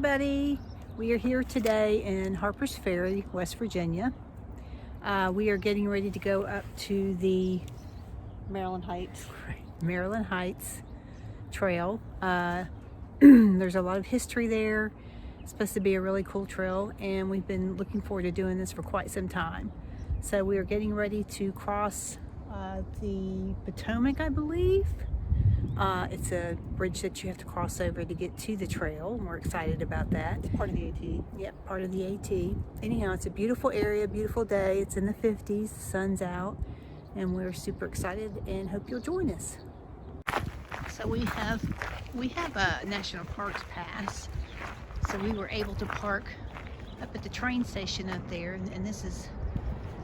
everybody. We are here today in Harpers Ferry, West Virginia. We are getting ready to go up to the Maryland Heights Trail. There's a lot of history there. It's supposed to be a really cool trail, and we've been looking forward to doing this for quite some time. So we are getting ready to cross the Potomac, I believe. It's a bridge that you have to cross over to get to the trail, and we're excited about that. It's part of the AT. Yep, part of the AT. Anyhow, it's a beautiful area, beautiful day. It's in the 50s, the sun's out, and we're super excited and hope you'll join us. So we have a National Parks pass, so we were able to park up at the train station up there, and this is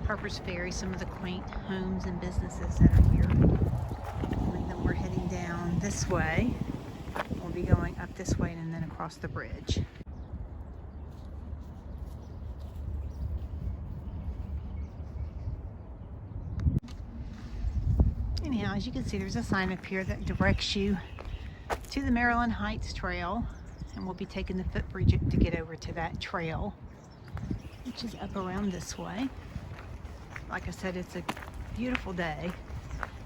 Harpers Ferry, some of the quaint homes and businesses that are here. And then we're heading down this way. We'll be going up this way and then across the bridge. Anyhow, as you can see, there's a sign up here that directs you to the Maryland Heights Trail, and we'll be taking the footbridge to get over to that trail, which is up around this way. Like I said, it's a beautiful day.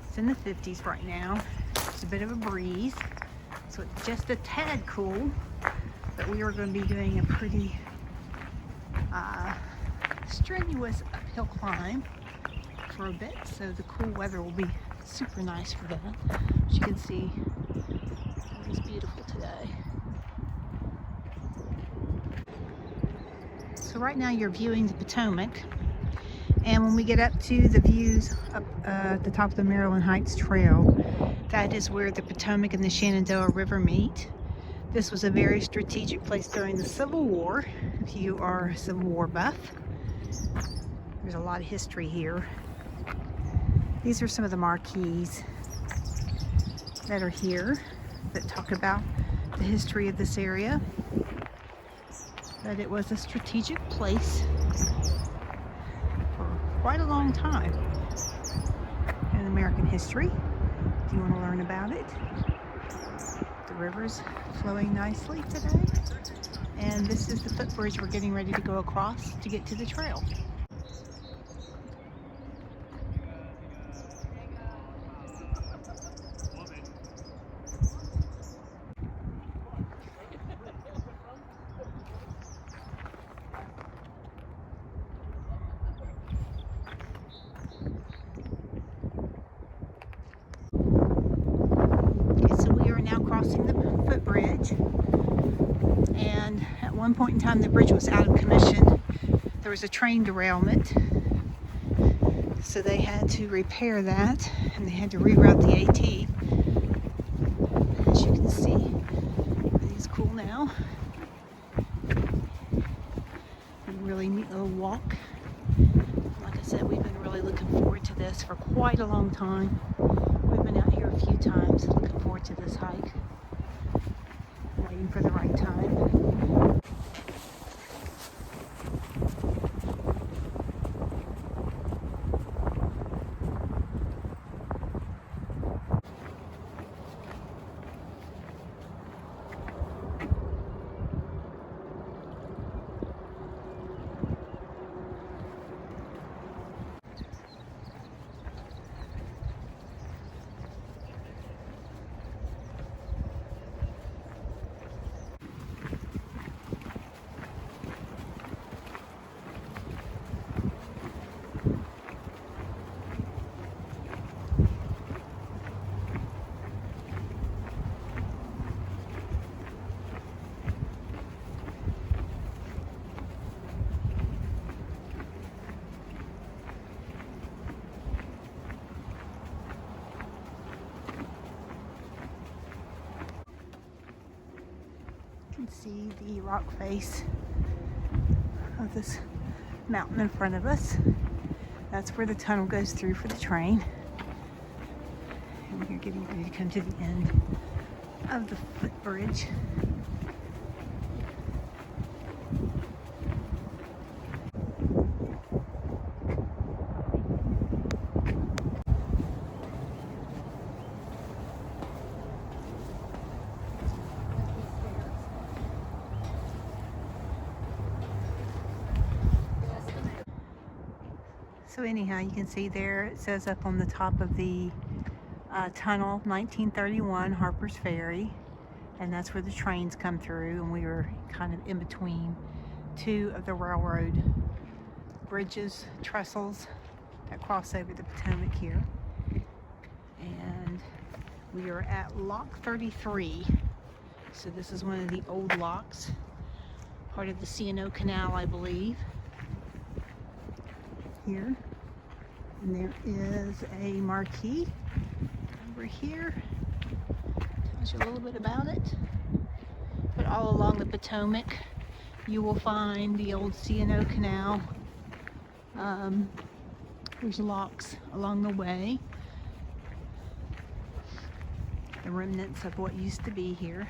It's in the 50s right now. It's a bit of a breeze, so it's just a tad cool, but we are going to be doing a pretty strenuous uphill climb for a bit, so the cool weather will be super nice for that. As you can see, it is beautiful today. So right now you're viewing the Potomac, and when we get up to the views up at the top of the Maryland Heights Trail, that is where the Potomac and the Shenandoah River meet. This was a very strategic place during the Civil War, if you are a Civil War buff. There's a lot of history here. These are some of the marquees that are here that talk about the history of this area. That it was a strategic place for quite a long time in American history. If you want to learn about it. The river's flowing nicely today. And this is the footbridge we're getting ready to go across to get to the trail. Now crossing the footbridge, and at one point in time the bridge was out of commission. There was a train derailment, so they had to repair that, and they had to reroute the AT. As you can see, everything's cool now. A really neat little walk. Like I said, we've been really looking forward to this for quite a long time. We've been out here a few times, looking forward to this hike, waiting for the right time. You can see the rock face of this mountain in front of us. That's where the tunnel goes through for the train. And we're getting ready to come to the end of the footbridge. So anyhow, you can see there, it says up on the top of the tunnel, 1931 Harpers Ferry, and that's where the trains come through, and we were kind of in between two of the railroad bridges, trestles that cross over the Potomac here. And we are at Lock 33. So this is one of the old locks, part of the Canal, I believe, here. And there is a marquee over here. Tells you a little bit about it. But all along the Potomac, you will find the old Canal. There's locks along the way. The remnants of what used to be here.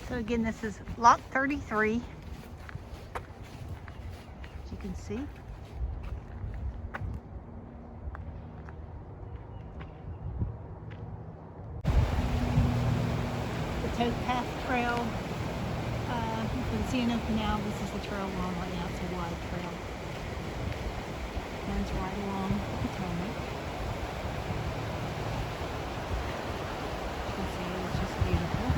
So again, this is Lock 33, as you can see. The towpath trail for the Canal. This is the trail we're on right now. It's a wide trail. Runs right along the Potomac. You can see it's just beautiful.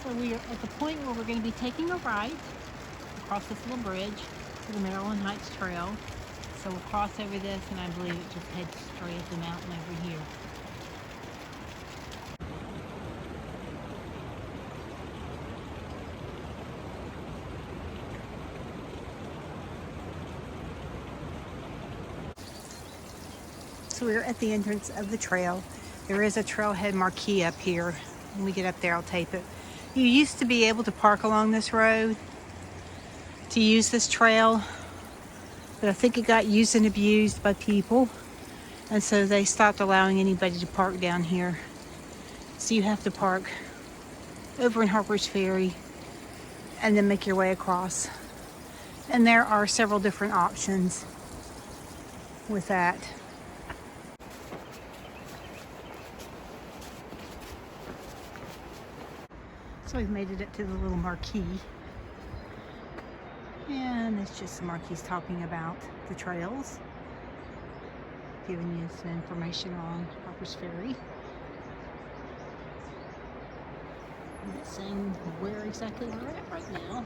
So we are at the point where we're going to be taking a right across this little bridge to the Maryland Heights Trail. So we'll cross over this, and I believe it just heads straight up the mountain over here. So we're at the entrance of the trail. There is a trailhead marquee up here. When we get up there, I'll tape it. You used to be able to park along this road to use this trail, but I think it got used and abused by people, and so they stopped allowing anybody to park down here. So you have to park over in Harpers Ferry and then make your way across. And there are several different options with that. So we've made it up to the little marquee, and it's just some marquees talking about the trails, giving you some information on Harpers Ferry. And it's saying where exactly we're at right now.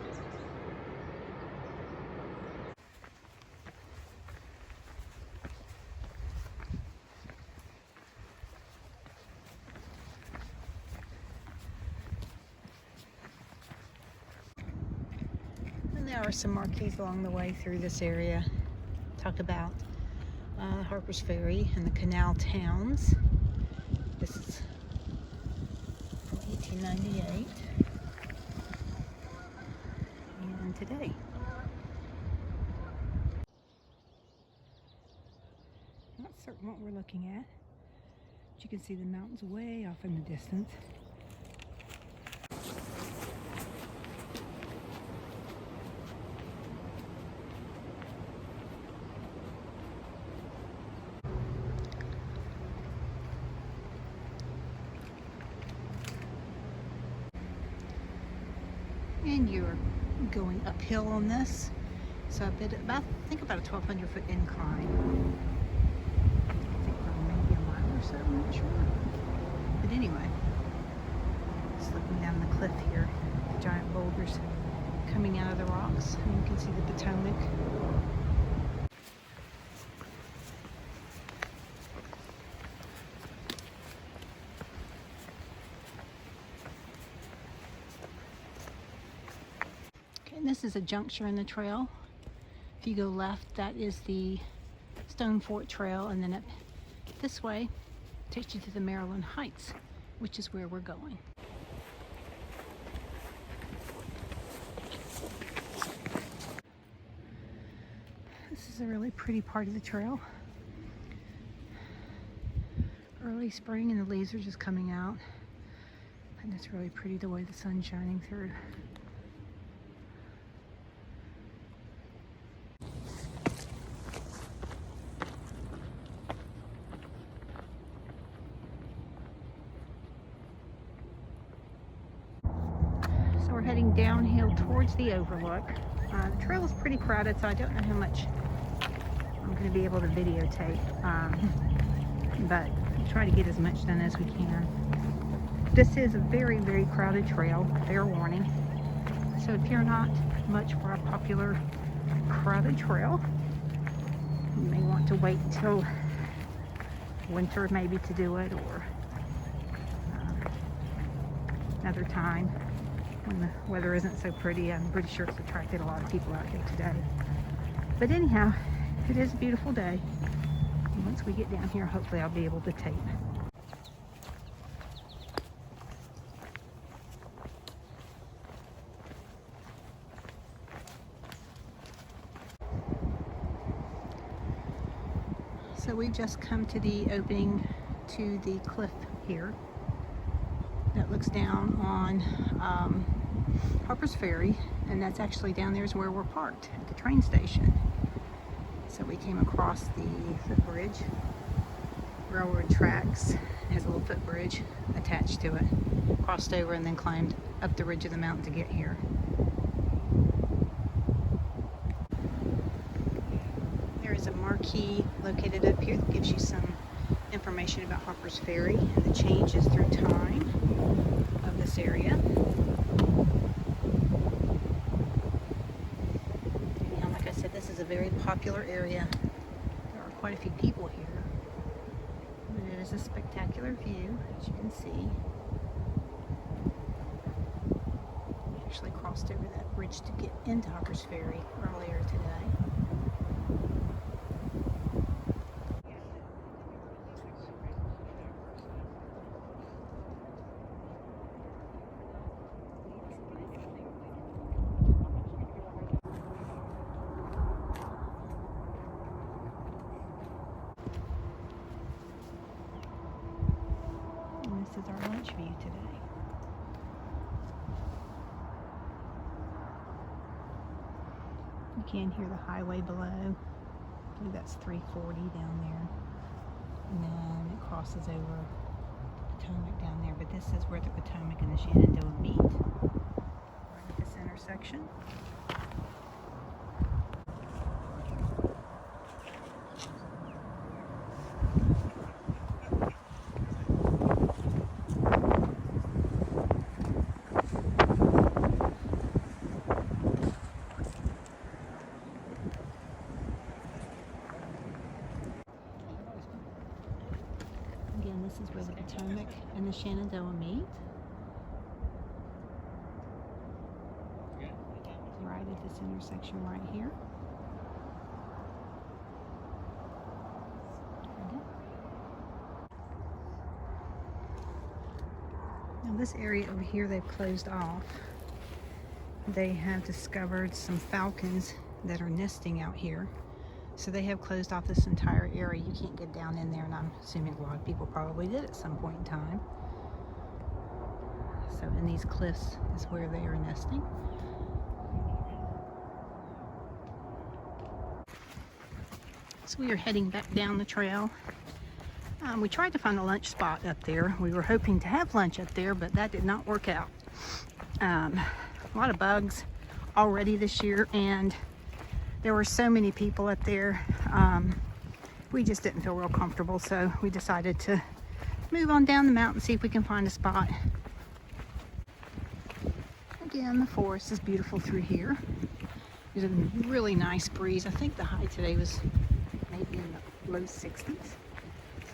There are some marquees along the way through this area. Talk about Harpers Ferry and the Canal towns. This is from 1898 and today. Not certain what we're looking at, but you can see the mountains way off in the distance. And you're going uphill on this, so I think about a 1,200 foot incline. I think for maybe a mile or so, I'm not sure. But anyway, just looking down the cliff here, giant boulders coming out of the rocks, and you can see the Potomac. this is a juncture in the trail. If you go left, that is the Stone Fort Trail, and then up this way takes you to the Maryland Heights, which is where we're going. This is a really pretty part of the trail. Early spring and the leaves are just coming out. And it's really pretty the way the sun's shining through. So we're heading downhill towards the Overlook. The trail is pretty crowded, so I don't know how much I'm going to be able to videotape, but I'll try to get as much done as we can. This is a very, very crowded trail, fair warning. So if you're not much for a popular crowded trail, you may want to wait till winter maybe to do it, or another time when the weather isn't so pretty. I'm pretty sure it's attracted a lot of people out here today. But anyhow, it is a beautiful day. And once we get down here, hopefully I'll be able to tape. So we've just come to the opening to the cliff here that looks down on Harpers Ferry, and that's actually down there is where we're parked at the train station. So we came across the footbridge, railroad tracks. It has a little footbridge attached to it, crossed over and then climbed up the ridge of the mountain to get here. There is a marquee located up here that gives you some information about Harpers Ferry and the changes through time of this area. Now, like I said, this is a very popular area. There are quite a few people here. It is a spectacular view, as you can see. We actually crossed over that bridge to get into Harpers Ferry earlier today. This is our lunch view today. You can hear the highway below. I believe that's 340 down there. And then it crosses over Potomac down there. But this is where the Potomac and the Shenandoah meet. Right at this intersection. Again, this is where the Potomac and the Shenandoah meet. Right at this intersection right here. Now this area over here they've closed off. They have discovered some falcons that are nesting out here. So they have closed off this entire area. You can't get down in there, and I'm assuming a lot of people probably did at some point in time. So in these cliffs is where they are nesting. So we are heading back down the trail. We tried to find a lunch spot up there. We were hoping to have lunch up there, but that did not work out. A lot of bugs already this year, and there were so many people up there. We just didn't feel real comfortable, so we decided to move on down the mountain, see if we can find a spot. Again, the forest is beautiful through here. There's a really nice breeze. I think the high today was maybe in the low 60s.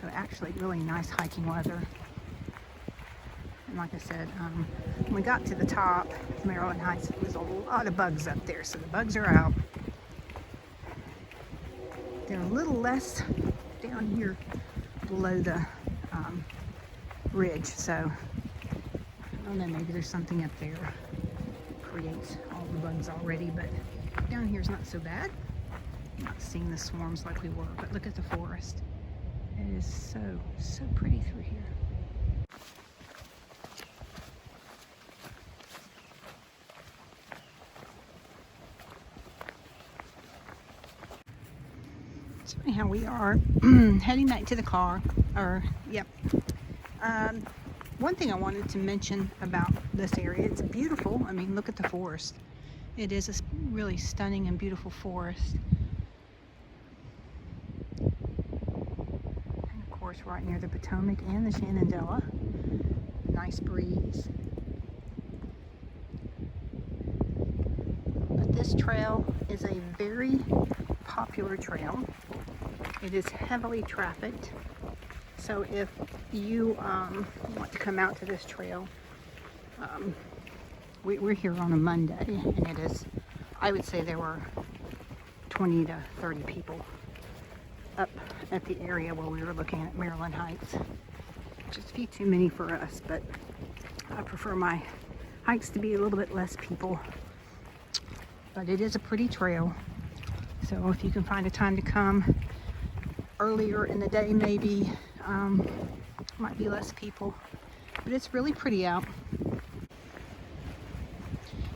So actually really nice hiking weather. And like I said, when we got to the top of Maryland Heights, there was a lot of bugs up there, so the bugs are out. They're a little less down here below the ridge, so I don't know, maybe there's something up there that creates all the bugs already, but down here's not so bad. I'm not seeing the swarms like we were, but look at the forest. It is so pretty through here. So anyhow, we are heading back to the car, one thing I wanted to mention about this area, it's beautiful. I mean, look at the forest. It is a really stunning and beautiful forest. And of course, right near the Potomac and the Shenandoah. Nice breeze. But this trail is a very popular trail. It is heavily trafficked. So if you want to come out to this trail, we're here on a Monday, and it is, I would say there were 20 to 30 people up at the area where we were looking at Maryland Heights. Just a few too many for us, but I prefer my hikes to be a little bit less people. But it is a pretty trail, so if you can find a time to come earlier in the day, maybe might be less people, but it's really pretty out.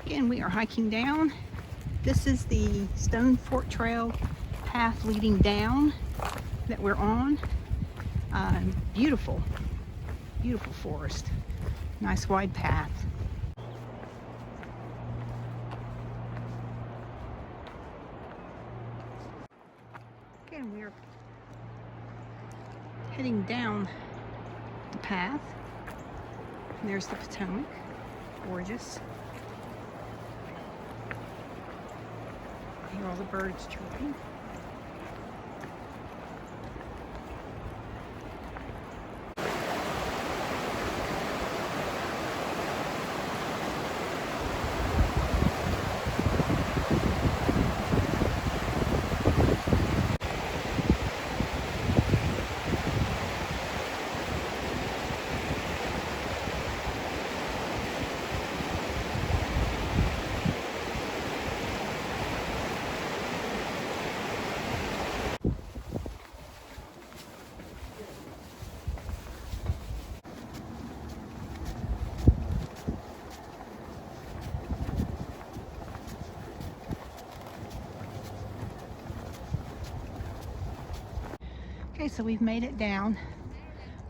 Again, we are hiking down. This is the Stone Fort Trail path leading down that we're on. Beautiful forest, nice wide path. Again, we're heading down the path. And there's the Potomac, gorgeous. Hear all the birds chirping. Okay, so we've made it down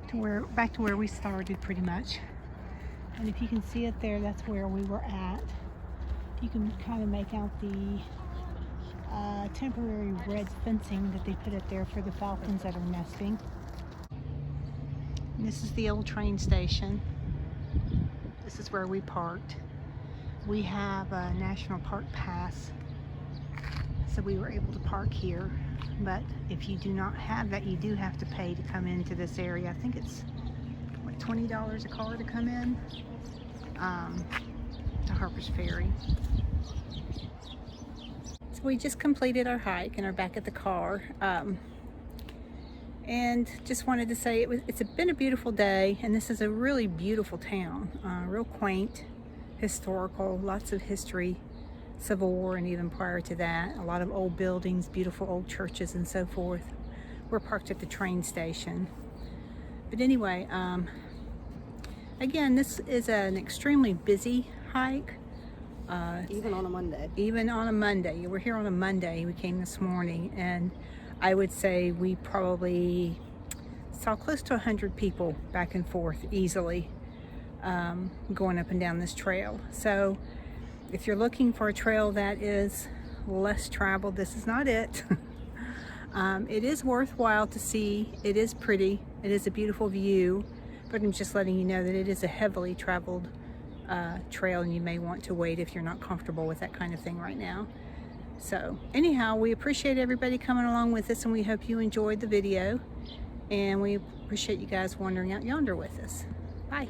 to back to where we started pretty much. And if you can see it there, that's where we were at. You can kind of make out the temporary red fencing that they put up there for the falcons that are nesting. And this is the old train station. This is where we parked. We have a National Park Pass, so we were able to park here. But if you do not have that, you do have to pay to come into this area. I think it's what, $20 a car to come in to Harpers Ferry. So we just completed our hike and are back at the car. And just wanted to say it's been a beautiful day, and this is a really beautiful town, real quaint, historical, lots of history. Civil War and even prior to that, a lot of old buildings, beautiful old churches and so forth. We're parked at the train station. But anyway, again, this is an extremely busy hike. Even on a Monday. Even on a Monday. We're here on a Monday. We came this morning, and I would say we probably saw close to 100 people back and forth easily going up and down this trail. So if you're looking for a trail that is less traveled, this is not it. It is worthwhile to see. It is pretty. It is a beautiful view, but I'm just letting you know that it is a heavily traveled trail, and you may want to wait if you're not comfortable with that kind of thing right now. So anyhow, we appreciate everybody coming along with us, and we hope you enjoyed the video, and we appreciate you guys wandering out yonder with us. Bye.